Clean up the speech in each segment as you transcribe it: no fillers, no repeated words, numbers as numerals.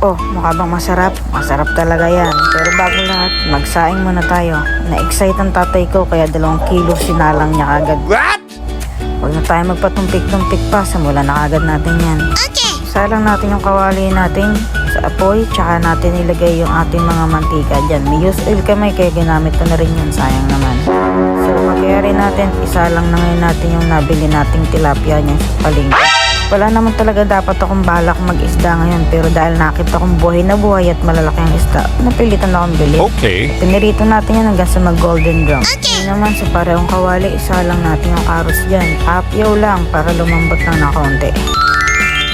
Oh, mukha bang masarap? Masarap talaga yan. Pero bago lahat, magsaing muna tayo. Na-excite ang tatay ko kaya 2 kilo sinalang niya agad. What? Huwag na tayo magpatumpik-tumpik pa, simulan na agad natin yan. Okay. Salang natin yung kawali natin sa apoy, tsaka natin ilagay yung ating mga mantika dyan. May use oil kami kaya ginamit ko na rin yun, sayang naman. So magyari natin, isalang na ngayon natin yung nabili nating tilapia niyan sa palengke. Wala naman talaga dapat akong balak mag-isda ngayon, pero dahil nakita kong buhay na buhay at malalaki ang isda, napilitan akong bilhin. Okay. Pinirito natin yan hanggang sa mag-golden brown. Ngayon naman sa parehong kawali, isalang natin yung carrots dyan. Hapyaw lang para lumambot lang na konti.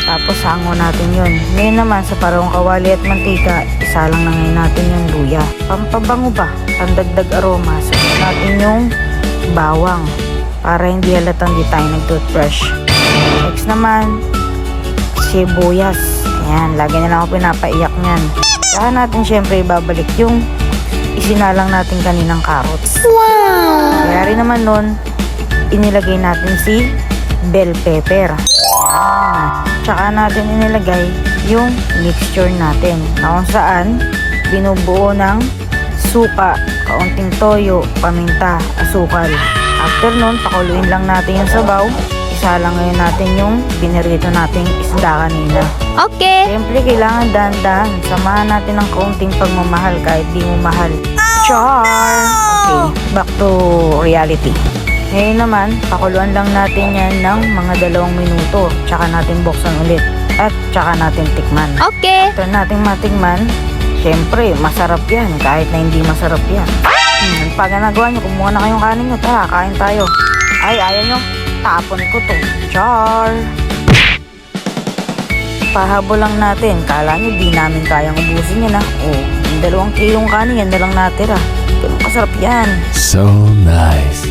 Tapos hango natin yun. Ngayon naman sa parehong kawali at mantika, isalang na ngayon natin yung luya. Pampabango ba? Pandagdag aroma. Sunod natin yung bawang para hindi halatang di tayo nag-toothbrush. Next naman, sibuyas. Ayan, lagi na lang ako pinapaiyak niyan. Saka natin syempre ibabalik yung isinalang natin kaninang carrots. Wow! Kaya rin naman nun, inilagay natin si bell pepper. Ayan. Tsaka natin inilagay yung mixture natin na kung saan binubuo ng suka, kaunting toyo, paminta, asukal. After nun, pakuluin lang natin yung sabaw. Isalang ngayon natin yung binirito nating isda kanina. Okay. Siyempre, kailangan dahan-dahan. Samahan natin ng kaunting pagmamahal kahit di mo mahal. Char! Okay, back to reality. Ngayon naman, pakuluan lang natin yan ng mga 2 minuto. Tsaka natin buksan ulit. At tsaka natin tikman. Okay. After natin matikman, siyempre, masarap yan. Kahit na hindi masarap yan. Pag nagawa nyo, kumuha na kayong kanin nyo. Tara, kain tayo. Ay, ayaw nyo. Tapon ko to. Char! Pahabol lang natin. Kala nyo di namin kayang ubusin yan, ha? Oh, yung 2 kilong kanin yan na lang natira. Pero kasarap yan. So nice.